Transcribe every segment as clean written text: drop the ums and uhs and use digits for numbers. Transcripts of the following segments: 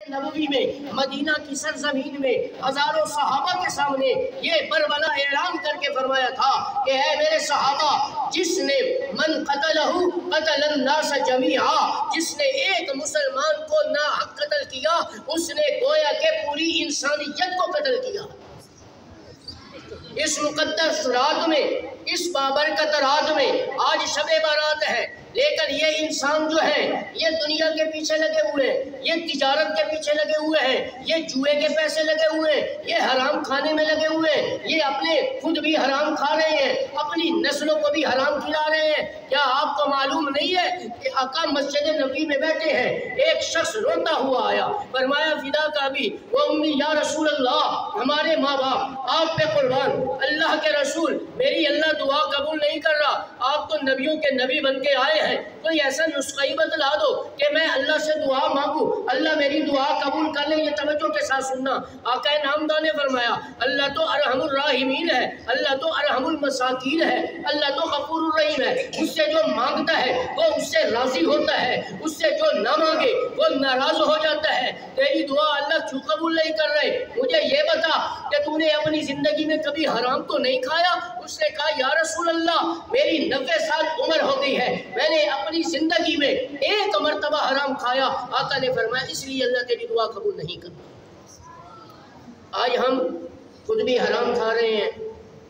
نبوی میں مدینہ کی سرزمین میں ہزاروں صحابہ کے سامنے یہ بربلا اعلان کر کے فرمایا تھا کہ اے میرے صحابہ، جس نے من قتلہ قتل الناس جمیعا، جس نے ایک مسلمان کو ناحق قتل کیا اس نے گویا کہ پوری انسانیت کو قتل کیا۔ اس مقدس رات میں، اس بابرکت رات میں آج شب بارات ہے، لیکن یہ انسان جو ہے یہ دنیا کے پیچھے لگے ہوئے ہیں، یہ تجارت کے پیچھے لگے ہوئے ہیں، یہ جوئے کے پیسے لگے ہوئے ہیں، یہ حرام کھانے میں لگے ہوئے ہیں، یہ اپنے خود بھی حرام کھا رہے ہیں، اپنی نسلوں کو بھی حرام کھلا رہے ہیں۔ کیا آپ کو معلوم نہیں ہے کہ آقا مسجد نبی میں بیٹھے ہیں، ایک شخص روتا ہوا آیا، فرمایا فدا کا بھی وہ امی یا رسول اللہ، ہمارے ماں باپ آپ پہ قربان، اللہ کے رسول میری اللہ دعا قبول نہیں کر رہا، آپ تو نبیوں کے نبی بن کے آئے ہیں، کوئی ایسا نسخہ ہی بتلا دو کہ میں اللہ سے دعا مانگوں، اللہ میری دعا قبول کر لے۔ یہ توجہ کے ساتھ سننا، آقا نامدار نے فرمایا اللہ تو ارحم الراحمین ہے، اللہ تو ارحم المساکین ہے، اللہ تو غفور الرحیم ہے، اس سے جو مانگتا ہے وہ اس سے راضی ہوتا ہے، اس سے جو نہ مانگے وہ ناراض ہو جاتا ہے۔ تیری دعا اللہ کیوں قبول نہیں کر رہے؟ مجھے یہ بتا کہ تو نے اپنی زندگی میں کبھی حرام تو نہیں کھایا؟ اس نے کہا یا رسول اللہ میری 90 سال عمر ہو گئی ہے، میں نے اپنی زندگی میں ایک مرتبہ حرام کھایا۔ آقا نے فرمایا اس لیے اللہ تیری دعا قبول نہیں کرتا۔ آج ہم خود بھی حرام کھا رہے ہیں،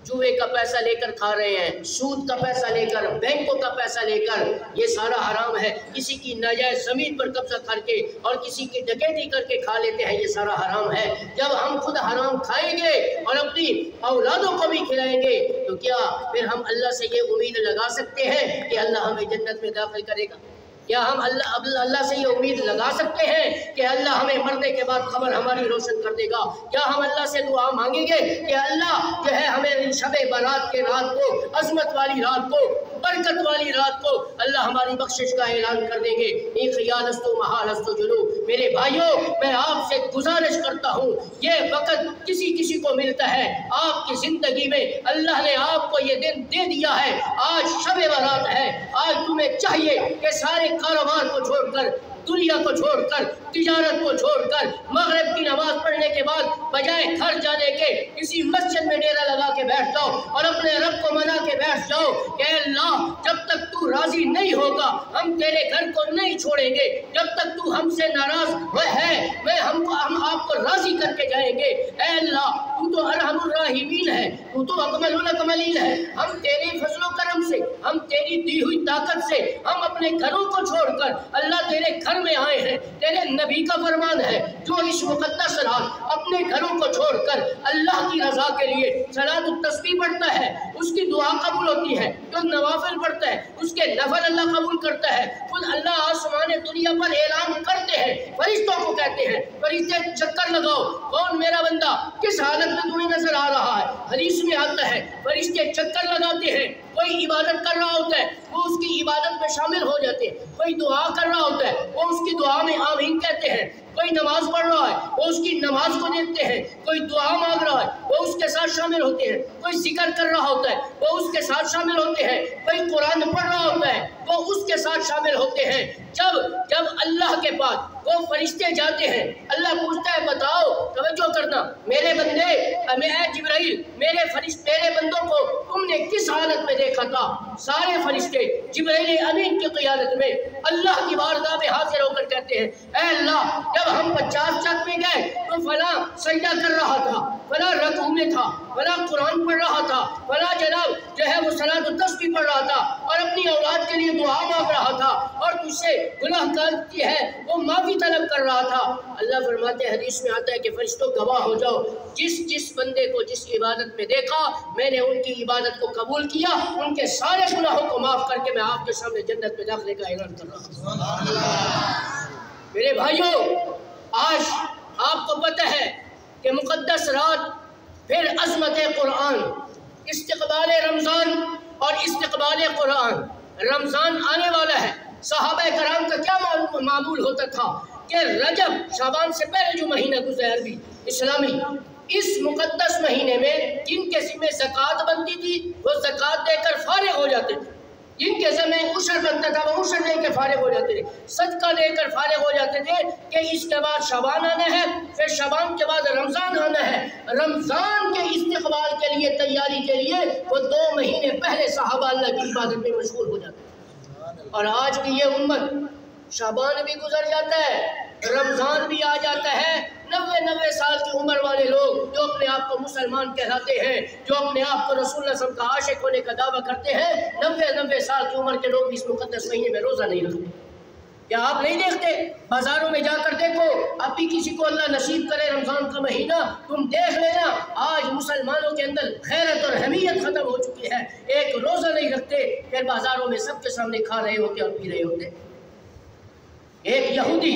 جوئے کا پیسہ لے کر کھا رہے ہیں، سود کا پیسہ لے کر، بینکوں کا پیسہ لے کر، یہ سارا حرام ہے۔ کسی کی ناجائز زمین پر قبضہ کر کے اور کسی کی ڈکیتی کر کے کھا لیتے ہیں، یہ سارا حرام ہے۔ جب ہم خود حرام کھائیں گے اور اپنی اولادوں کو بھی کھلائیں گے تو کیا پھر ہم اللہ سے یہ امید لگا سکتے ہیں کہ اللہ ہمیں جنت میں داخل کرے گا؟ کیا ہم اللہ سے یہ امید لگا سکتے ہیں کہ اللہ ہمیں مرنے کے بعد قبر ہماری روشن کر دے گا؟ کیا ہم اللہ سے دعا مانگیں گے کہ اللہ جو ہے ہمیں شب برات کے رات کو، عظمت والی رات کو، برکت والی رات کو اللہ ہماری بخشش کا اعلان کر دیں گے؟ یہ خیال است و محال است و جلو۔ میرے بھائیوں، میں آپ سے گزارش کرتا ہوں، یہ وقت کسی کو ملتا ہے، آپ کی زندگی میں اللہ نے آپ کو یہ دن دے دیا ہے، آج شب برات ہے، آج تمہیں چاہیے کہ سارے کاروبار کو چھوڑ کر، دنیا کو چھوڑ کر، تجارت کو چھوڑ کر، مغرب کی نماز پڑھنے کے بعد بجائے گھر جانے کے کسی مسجد میں ڈیرا لگا کے بیٹھ جاؤ اور اپنے رب کو منا کے بیٹھ جاؤ کہ اللہ جب تک تو راضی نہیں ہوگا ہم تیرے گھر کو نہیں چھوڑیں گے، جب تک تو ہم سے ناراض ہے ہم آپ کو راضی کر کے جائیں گے۔ اے اللہ تو تو ارحم الراحمین ہے، تو تو اکمل الاکملین ہے، ہم تیری فضل و کرم سے، ہم تیری دی ہوئی طاقت سے ہم اپنے گھروں کو چھوڑ کر اللہ تیرے گھر میں آئے ہیں۔ تیرے نبی کا فرمان ہے جو اس مقدس رات اپنے گھروں کو چھوڑ کر اللہ کی رضا کے لیے صلاۃ التسبیح پڑھتا ہے اس کی دعا قبول ہوتی ہے، جو نوافل پڑھتا ہے اس کے نفل اللہ قبول کرتا ہے۔ خود اللہ آسمان دنیا پر اعلان کرتے ہیں، فرشتوں کو کہتے ہیں فرشتے چکر لگاؤ، کون میرا بندہ کس حالت میں تمہیں نظر آ رہا ہے؟ حدیث میں آتا ہے فرشتے چکر لگاتے ہیں، کوئی عبادت کر رہا ہوتا ہے وہ اس کی عبادت میں شامل ہو جاتے ہیں، کوئی دعا کر رہا ہوتا ہے وہ اس کی دعا میں آمین کہتے ہیں، کوئی نماز پڑھ رہا ہے وہ اس کی نماز کو دیکھتے ہیں، کوئی دعا مانگ رہا ہے وہ اس کے ساتھ شامل ہوتے ہیں، کوئی ذکر کر رہا ہوتا ہے وہ اس کے ساتھ شامل ہوتے ہیں، کوئی قرآن پڑھ رہا ہوتا ہے وہ اس کے ساتھ شامل ہوتے ہیں۔ جب اللہ کے پاس وہ فرشتے جاتے ہیں، اللہ پوچھتا ہے بتاؤ، توجہ کرنا میرے بندے، اے جبرائیل میرے بندوں کو تم نے کس حالت میں دیکھا تھا؟ سارے فرشتے جبرائیل امین کی قیادت میں اللہ کی بارگاہ میں حاضر ہو کر کہتے ہیں اے اللہ جب ہم 50 چک میں گئے تو فلاں سجدہ کر رہا تھا، فلاں رکوع میں تھا، فلاں قرآن پڑھ رہا تھا، فلاں جناب جو ہے وہ صلاۃ التسبیح پڑھ رہا تھا اور اپنی اولاد کے لیے دعا مانگ رہا تھا اور تجھ سے گناہ کی ہے وہ معافی طلب کر رہا تھا۔ اللہ فرماتے ہیں حدیث میں آتا ہے کہ فرشتوں گواہ ہو جاؤ، جس بندے کو جس عبادت میں دیکھا میں نے ان کی عبادت کو قبول کیا، ان کے سارے گناہوں کو معاف کر کے میں آپ کے سامنے جنت میں داخلے کا اعلان کر رہا ہوں۔ میرے بھائیوں، آج آپ کو پتہ ہے کہ مقدس رات پھر عظمت قرآن، استقبال رمضان اور استقبال قرآن، رمضان آنے والا ہے۔ صحابہ کرام کا کیا معمول ہوتا تھا کہ رجب شعبان سے پہلے جو مہینہ گزرا عربی اسلامی، اس مقدس مہینے میں جن کے ذمہ زکوٰۃ بنتی تھی وہ زکوٰۃ دے کر فارغ ہو جاتے تھے، جن کے ذمہ عشر بنتا تھا وہ عشر دے کے فارغ ہو جاتے تھے، صدقہ دے کر فارغ ہو جاتے تھے کہ اس کے بعد شعبان آنا ہے، پھر شعبان کے بعد رمضان آنا ہے۔ رمضان کے استقبال کے لیے، تیاری کے لیے وہ 2 مہینے پہلے صحابہ اللہ کی عبادت میں مشغول ہو جاتے ہیں۔ اور آج کی یہ امت، شعبان بھی گزر جاتا ہے، رمضان بھی آ جاتا ہے، 90 سال کی عمر والے لوگ جو اپنے آپ کو مسلمان کہلاتے ہیں، جو اپنے آپ کو رسول اللہ صلی اللہ علیہ وسلم کا عاشق ہونے کا دعویٰ کرتے ہیں، 90 سال کی عمر کے لوگ اس مقدس مہینے میں روزہ نہیں رکھتے۔ کیا آپ نہیں دیکھتے؟ بازاروں میں جا کر دیکھو، اب بھی کسی کو اللہ نصیب کرے رمضان کا مہینہ، تم دیکھ لینا آج مسلمانوں کے اندر غیرت اور حمیت ختم ہو چکی ہے، ایک روزہ نہیں رکھتے، پھر بازاروں میں سب کے سامنے کھا رہے ہوتے اور پی رہے ہوتے۔ ایک یہودی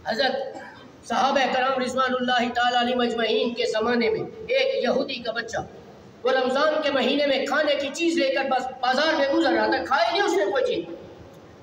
حضرت صحابہ کرام رضوان اللہ تعالیٰ علیہ مجمعین کے زمانے میں ایک یہودی کا بچہ وہ رمضان کے مہینے میں کھانے کی چیز لے کر بازار میں گزر رہا تھا، کھائے نہیں اس نے کوئی چیز،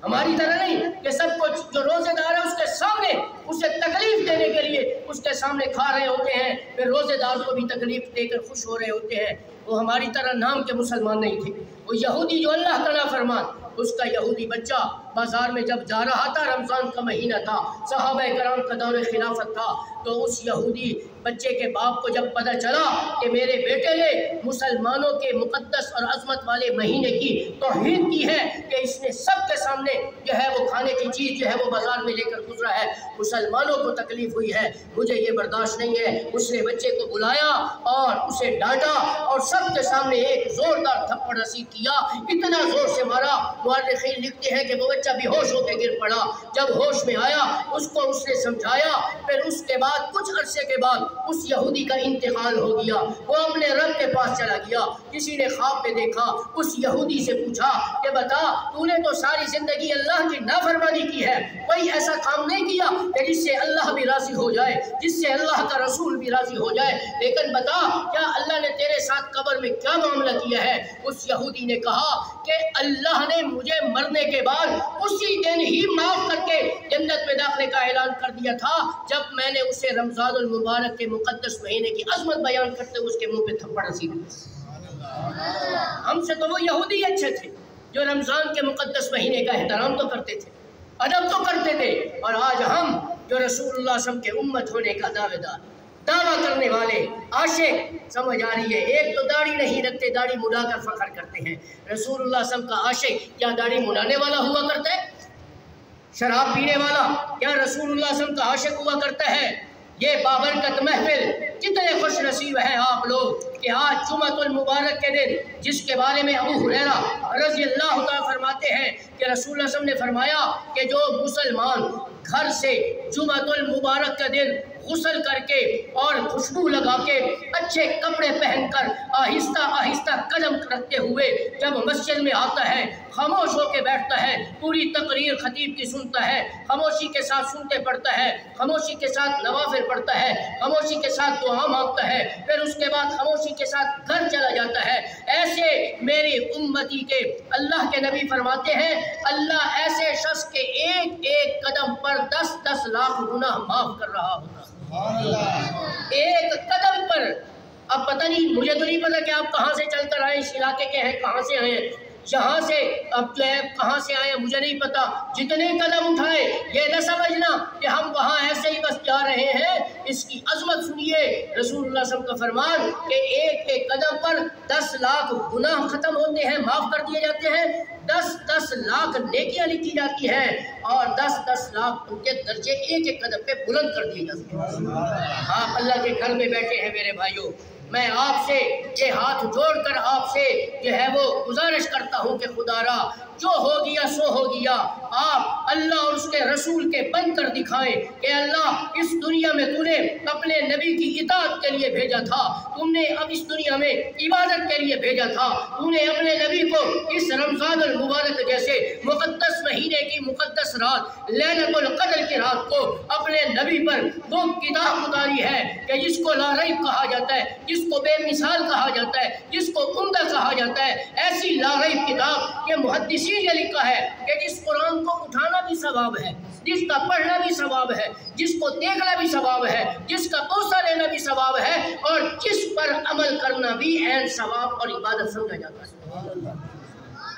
ہماری طرح نہیں کہ سب کچھ جو روزے دار ہے اس کے سامنے اسے تکلیف دینے کے لیے اس کے سامنے کھا رہے ہوتے ہیں، پھر روزے دار کو بھی تکلیف دے کر خوش ہو رہے ہوتے ہیں۔ وہ ہماری طرح نام کے مسلمان نہیں تھے، وہ یہودی جو اللہ کا نافرمان، اس کا یہودی بچہ بازار میں جب جا رہا تھا، رمضان کا مہینہ تھا، صحابہ کرام کا دور خلافت تھا، تو اس یہودی بچے کے باپ کو جب پتہ چلا کہ میرے بیٹے نے مسلمانوں کے مقدس اور عظمت والے مہینے کی توہین کی ہے کہ اس نے سب کے سامنے جو ہے وہ کھانے کی چیز جو ہے وہ بازار میں لے کر گزرا ہے، مسلمانوں کو تکلیف ہوئی ہے، مجھے یہ برداشت نہیں ہے۔ اس نے بچے کو بلایا اور اسے ڈانٹا اور سب کے سامنے ایک زوردار تھپڑ رسید کیا، اتنا زور سے مارا، مورخین لکھتے ہیں کہ وہ بچہ بے ہوش ہو کے گر پڑا۔ جب ہوش میں آیا اس کو اس نے سمجھایا، پھر اس کے بعد کچھ عرصے کے بعد اس یہودی کا انتقال ہو گیا، وہ اپنے رب کے پاس چلا گیا۔ کسی نے خواب میں دیکھا، اس یہودی سے پوچھا کہ بتا تو نے تو ساری زندگی اللہ کی نافرمانی کی ہے، کوئی ایسا کام نہیں کیا کہ جس سے اللہ بھی راضی ہو جائے، جس سے اللہ کا رسول بھی راضی ہو جائے، لیکن بتا کیا اللہ نے تیرے ساتھ قبر میں کیا معاملہ کیا ہے؟ اس یہودی نے کہا کہ اللہ نے مجھے مرنے کے بعد اسی دن ہی معاف کر کے جنت میں داخلے کا اعلان کر دیا تھا جب میں نے اسے رمضان المبارک کے مقدس مہینے کی عظمت بیان کرتے ہوئے اس کے منہ پہ تھپڑ رسید۔ ہم سے تو وہ یہودی اچھے تھے جو رمضان کے مقدس مہینے کا احترام تو کرتے تھے، ادب تو کرتے تھے، اور آج ہم جو رسول اللہ صلی اللہ علیہ وسلم کے امت ہونے کا دعویٰ کرنے والے عاشق، سمجھ آ رہی ہے؟ ایک تو داڑھی نہیں رکھتے، داڑھی مڑا کر فخر کرتے ہیں۔ رسول اللہ صلی اللہ علیہ وسلم کا عاشق کیا داڑھی مڑانے والا ہوا کرتا ہے؟ شراب پینے والا کیا رسول اللہ صلی اللہ علیہ وسلم کا عاشق ہوا کرتا ہے؟ یہ بابرکت محفل، کتنے خوش نصیب ہیں آپ لوگ کہ آج جمعۃ المبارک کے دن، جس کے بارے میں ابو ہریرہ رضی اللہ تعالیٰ فرماتے ہیں کہ رسول اللہ صلی اللہ علیہ وسلم نے فرمایا کہ جو مسلمان گھر سے جمعۃ المبارک کا دن غسل کر کے اور خوشبو لگا کے اچھے کپڑے پہن کر آہستہ آہستہ قدم رکھتے ہوئے جب مسجد میں آتا ہے، خاموش ہو کے بیٹھتا ہے، پوری تقریر خطیب کی سنتا ہے، خاموشی کے ساتھ سنتے پڑھتا ہے، خاموشی کے ساتھ نوافل پڑھتا ہے، خاموشی کے ساتھ دعا مانگتا ہے، پھر اس کے بعد خاموشی کے ساتھ گھر چلا جاتا ہے، ایسے میری امتی کے اللہ کے نبی فرماتے ہیں اللہ ایسے شخص کے ایک ایک قدم پر 10 لاکھ گناہ معاف کر رہا ہوتا، ایک قدم پر۔ اب پتہ نہیں، مجھے تو نہیں پتا کہ آپ کہاں سے چل کر آئے، اس علاقے کے ہیں، کہاں سے آئے ہیں، یہاں سے اب جو ہے کہاں سے آئے ہیں مجھے نہیں پتا، جتنے قدم اٹھائے یہ نہ سمجھنا کہ ہم وہاں ایسے ہی بس جا رہے ہیں۔ اس کی عظمت سنیے، رسول اللہ صلی اللہ علیہ وسلم کا فرمان کہ ایک ایک قدم پر 10 لاکھ گناہ ختم ہوتے ہیں، معاف کر دیے جاتے ہیں، 10 لاکھ نیکیاں لکھی جاتی ہیں، اور 10 لاکھ ان کے درجے ایک ایک قدم پہ بلند کر دیے جاتے ہیں۔ آپ اللہ کے گھر میں بیٹھے ہیں میرے بھائیوں، میں آپ سے یہ ہاتھ جوڑ کر آپ سے جو ہے وہ گزارش کرتا ہوں کہ خدا را جو ہو گیا سو ہو گیا، آپ اللہ اور اس کے رسول کے بن کر دکھائیں کہ اللہ اس دنیا میں تو نے اپنے نبی کی اطاعت کے لیے بھیجا تھا، تم نے اب اس دنیا میں عبادت کے لیے بھیجا تھا، تو نے اپنے نبی کو اس رمضان المبارک جیسے مقدس مہینے کی مقدس رات لیلۃ القدر کی رات کو اپنے نبی پر وہ کتاب اتاری ہے کہ جس کو لا ریب کہا جاتا ہے، جس کو بے مثال کہا جاتا ہے، جس کو عمدہ کہا جاتا ہے، ایسی لا ریب کتاب کہ محدثین نے لکھا ہے کہ جس قرآن کو اٹھانا بھی ثواب ہے، جس کا پڑھنا بھی ثواب ہے، جس کو دیکھنا بھی ثواب ہے، جس کا بوسہ لینا بھی ثواب ہے، اور جس پر عمل کرنا بھی عین ثواب اور عبادت سمجھا جاتا ہے۔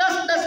10-10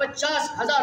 50,000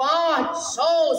500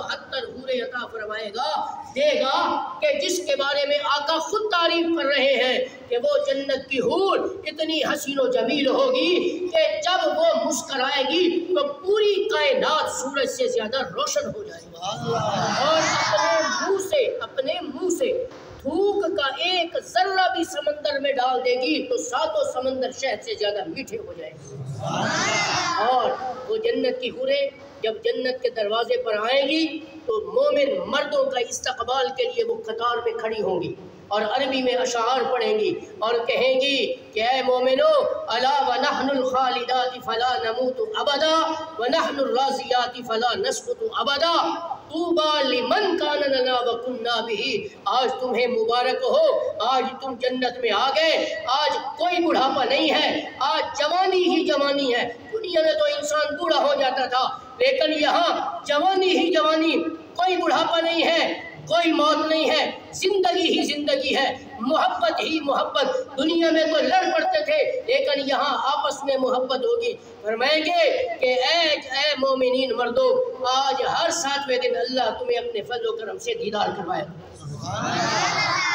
72 حوریں عطا فرمائے گا، دے گا کہ جس کے بارے میں آقا خود تعریف کر رہے ہیں کہ وہ جنت کی حور اتنی حسین و جمیل ہوگی کہ جب وہ مسکرائے گی تو پوری کائنات سورج سے زیادہ روشن ہو جائے گی، اور اپنے منہ سے تھوک کا ایک ذرہ بھی سمندر میں ڈال دے گی تو ساتوں سمندر شہد سے زیادہ میٹھے ہو جائیں گے۔ اور وہ جنت کی حوریں جب جنت کے دروازے پر آئیں گی تو مومن مردوں کا استقبال کے لیے وہ قطار میں کھڑی ہوں گی اور عربی میں اشعار پڑھیں گی اور کہیں گی کہ اے مومنو الا ونحن الخالدات فلا نموت ابدا ونحن الراضیات فلا نسقط ابدا طوبى لمن كان لنا وكنا به۔ آج تمہیں مبارک ہو، آج تم جنت میں آ گئے، آج کوئی بڑھاپا نہیں ہے، آج جوانی ہی جوانی ہے۔ دنیا میں تو انسان بوڑھا ہو جاتا تھا، لیکن یہاں جوانی ہی جوانی، کوئی بڑھاپا نہیں ہے، کوئی موت نہیں ہے، زندگی ہی زندگی ہے، محبت ہی محبت۔ دنیا میں تو لڑ پڑتے تھے لیکن یہاں آپس میں محبت ہوگی۔ فرمائیں گے کہ اے مومنین مردو، آج ہر 7ویں دن اللہ تمہیں اپنے فضل و کرم سے دیدار کروائے۔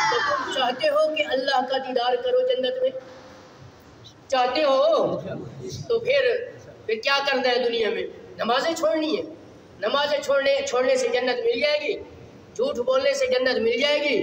تو تم چاہتے ہو کہ اللہ کا دیدار کرو جنت میں؟ چاہتے ہو تو پھر کیا کرنا ہے دنیا میں؟ نمازیں چھوڑنی ہے۔ نمازیں چھوڑنے سے جنت مل جائے گی، جھوٹ بولنے سے جنت مل جائے گی۔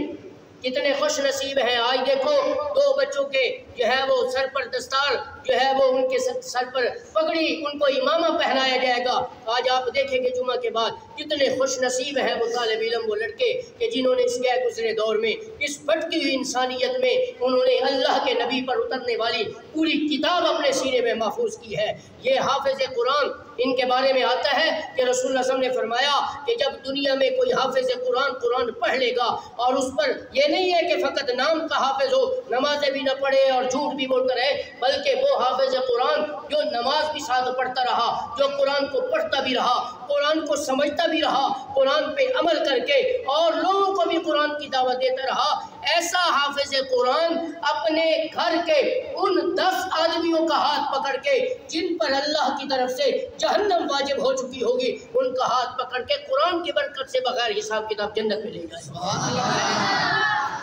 کتنے خوش نصیب ہیں، آج دیکھو 2 بچوں کے جو ہے وہ سر پر دستار جو ہے وہ ان کے سر پر پگڑی، ان کو امامہ پہنایا جائے گا۔ آج آپ دیکھیں گے جمعہ کے بعد کتنے خوش نصیب ہیں وہ طالب علم، وہ لڑکے کہ جنہوں نے اس گئے گزرے دور میں، اس بھٹکی ہوئی انسانیت میں انہوں نے اللہ کے نبی پر اترنے والی پوری کتاب اپنے سینے میں محفوظ کی ہے۔ یہ حافظ قرآن، ان کے بارے میں آتا ہے کہ رسول اللہ صلی اللہ علیہ وسلم نے فرمایا کہ جب دنیا میں کوئی حافظ قرآن پڑھ لے گا اور اس پر یہ نہیں ہے کہ فقط نام کا حافظ ہو، نمازیں بھی نہ پڑھے اور جھوٹ بھی بولتا رہے، بلکہ وہ حافظ قرآن جو نماز بھی ساتھ پڑھتا رہا، جو قرآن کو پڑھتا بھی رہا، قرآن کو سمجھتا بھی رہا، قرآن پہ عمل کر کے اور لوگوں کو بھی قرآن کی دعوت دیتا رہا، ایسا حافظ قرآن اپنے گھر کے ان 10 آدمیوں کا ہاتھ پکڑ کے جن پر اللہ کی طرف سے جہنم واجب ہو چکی ہوگی، ان کا ہاتھ پکڑ کے قرآن کی برکت سے بغیر حساب کتاب جنت میں لے جائے۔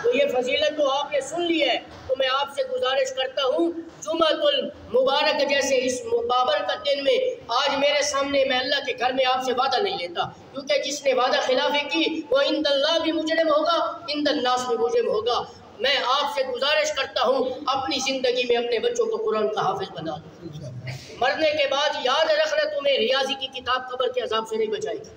تو یہ فضیلت تو آپ نے سن لی ہے، تو میں آپ سے گزارش کرتا ہوں جمعۃ المبارک جیسے اس بابرکت دن میں آج میرے سامنے میں اللہ کے گھر میں آپ سے وعدہ نہیں لیتا، کیونکہ جس نے وعدہ خلافی کی وہ عند اللہ بھی مجرم ہوگا، عند الناس بھی مجرم ہوگا۔ میں آپ سے گزارش کرتا ہوں اپنی زندگی میں اپنے بچوں کو قرآن کا حافظ بنا دو۔ مرنے کے بعد یاد رکھنا، تمہیں ریاضی کی کتاب قبر کے عذاب سے نہیں بچائے گی،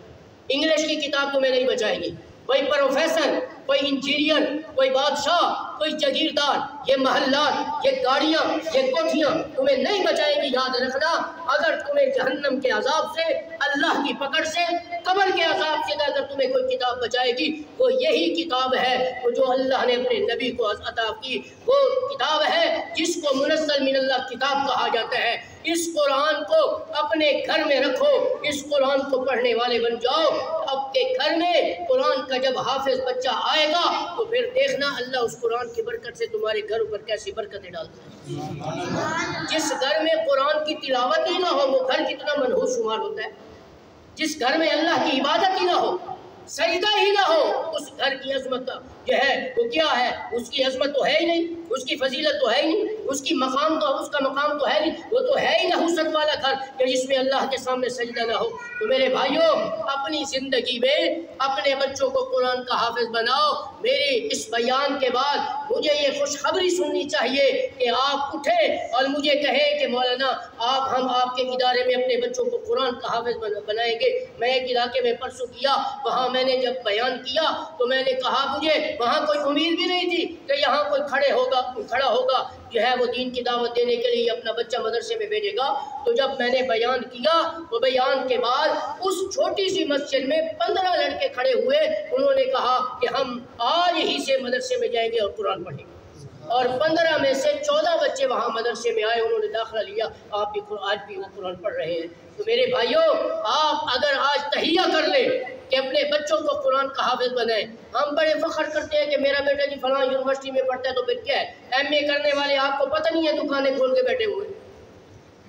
انگلش کی کتاب تمہیں نہیں بچائے گی، کوئی پروفیسر، کوئی انجینئر، کوئی بادشاہ، کوئی جاگیردار، یہ محلات، یہ گاڑیاں، یہ کوٹھیاں تمہیں نہیں بچائیں گی۔ یاد رکھنا، اگر تمہیں جہنم کے عذاب سے، اللہ کی پکڑ سے، قبر کے عذاب سے اگر تمہیں کوئی کتاب بچائے گی، وہ یہی کتاب ہے وہ جو اللہ نے اپنے نبی کو عطا کی، وہ کتاب ہے جس کو منزل من اللہ کتاب کہا جاتا ہے۔ اس قرآن کو اپنے گھر میں رکھو، اس قرآن کو پڑھنے والے بن جاؤ۔ اب کے گھر میں قرآن کا جب حافظ بچہ آئے گا تو پھر دیکھنا اللہ اس قرآن کی برکت سے تمہارے گھر پر کیسی برکتیں ڈالتا ہے۔ جس گھر میں قرآن کی تلاوت ہی نہ ہو وہ گھر کتنا منحوس شمار ہوتا ہے۔ جس گھر میں اللہ کی عبادت ہی نہ ہو، سجدہ ہی نہ ہو، اس گھر کی عظمت جو ہے وہ کیا ہے؟ اس کی عظمت تو ہے ہی نہیں، اس کی فضیلت تو ہے ہی نہیں، اس کا مقام تو ہے نہیں، وہ تو ہے ہی نحوست والا گھر کہ جس میں اللہ کے سامنے سجدہ نہ ہو۔ تو میرے بھائیوں، اپنی زندگی میں اپنے بچوں کو قرآن کا حافظ بناؤ۔ میری اس بیان کے بعد مجھے یہ خوشخبری سننی چاہیے کہ آپ اٹھیں اور مجھے کہیں کہ مولانا ہم آپ کے ادارے میں اپنے بچوں کو قرآن کا حافظ بنائیں گے۔ میں ایک علاقے میں پرسوں کیا، وہاں میں نے جب بیان کیا تو میں نے کہا مجھے وہاں کوئی امید بھی نہیں تھی کہ یہاں کوئی کھڑا ہوگا جو ہے وہ دین کی دعوت دینے کے لیے اپنا بچہ مدرسے میں بھیجے گا۔ تو جب میں نے بیان کیا تو بیان کے بعد اس چھوٹی سی مسجد میں 15 لڑکے کھڑے ہوئے، انہوں نے کہا کہ ہم آج ہی سے مدرسے میں جائیں گے اور قرآن پڑھیں گے، اور 15 میں سے 14 بچے وہاں مدرسے میں آئے، انہوں نے داخلہ لیا، آج بھی وہ قرآن پڑھ رہے ہیں۔ تو میرے بھائیوں، آپ اگر آج تہیہ کر لیں کہ اپنے بچوں کو قرآن کا حافظ بنائیں۔ ہم بڑے فخر کرتے ہیں کہ میرا بیٹا جی فلاں یونیورسٹی میں پڑھتا ہے، تو پھر کیا ہے؟ ایم اے کرنے والے آپ کو پتہ نہیں ہے دکانیں کھول کے بیٹھے ہوئے۔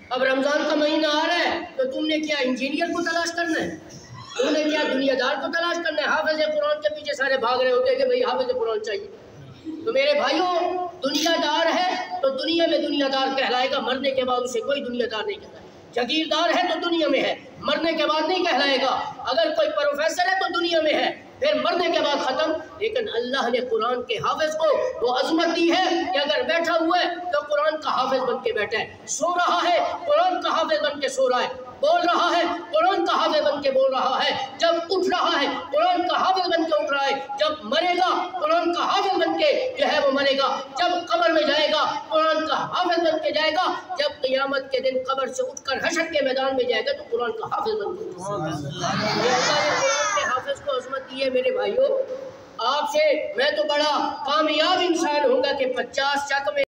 اب رمضان کا مہینہ آ رہا ہے تو تم نے کیا انجینئر کو تلاش کرنا ہے؟ انہیں کیا دنیا دار کو تلاش کرنا ہے؟ حافظ قرآن کے پیچھے سارے بھاگ رہے ہوتے ہیں کہ بھئی حافظ قرآن چاہیے. تو میرے بھائیوں، دنیا دار ہے تو دنیا میں دنیا دار کہلائے گا، مرنے کے بعد اسے کوئی دنیا دار نہیں کہلائے. جاگیردار ہے تو دنیا میں ہے، مرنے کے بعد نہیں کہلائے گا. اگر کوئی پروفیسر ہے تو دنیا میں ہے، پھر مرنے کے بعد ختم. لیکن اللہ نے قرآن کے حافظ کو وہ عظمت دی ہے کہ اگر بیٹھا ہوا ہے تو قرآن کا حافظ بن کے بیٹھا ہے، سو رہا ہے قرآن کا حافظ بن کے سو رہا ہے، بول رہا ہے قرآن کا حافظ بن کے بول رہا ہے، جب اٹھ رہا ہے قرآن کا حافظ بن کے اٹھ رہا ہے، جب مرے گا قرآن کا حافظ بن کے جو ہے وہ مرے گا، جب قبر میں جائے گا قرآن کا حافظ بن کے جائے گا، جب قیامت کے دن قبر سے اٹھ کر حشر کے میدان میں جائے گا تو قرآن کا حافظ بن کے قرآن کے حافظ کو عظمت دی ہے. میرے بھائیوں، آپ سے میں تو بڑا کامیاب انسان ہوں گا کہ 50 چک میں